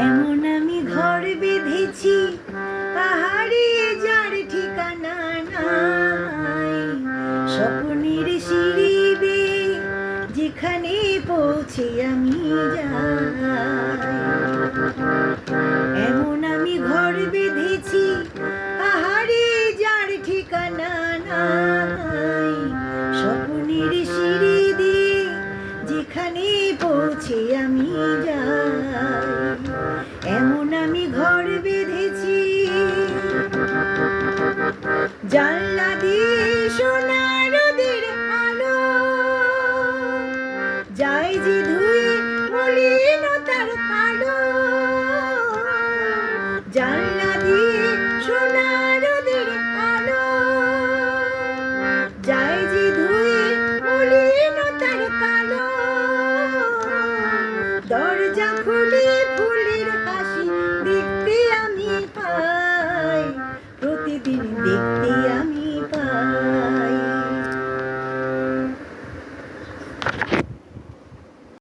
এমন আমি ঘর বেঁধেছি পাহাড়ে যার ঠিকানা নাই, স্বপ্নের সিঁড়ি বেয়ে যেখানে পৌঁছে আমি যাই। এমন আমি ঘর বেঁধেছি পাহাড়ে যার ঠিকানা নাই, স্বপ্নের সিঁড়ি দিয়ে যেখানে পৌঁছে আমি যাই। এমন আমি ঘর বেঁধেছি। জানলা দিয়ে সোনা রোদের আলো যায় যে ধুয়ে মলিনতার কালো। জানলা দিয়ে সোনা রোদের আলো যায় যে ধুয়ে মলিনতার কালো। দরজা খুলে ফুলের হাসি দেখতে আমি পাই, প্রতিদিন দেখতে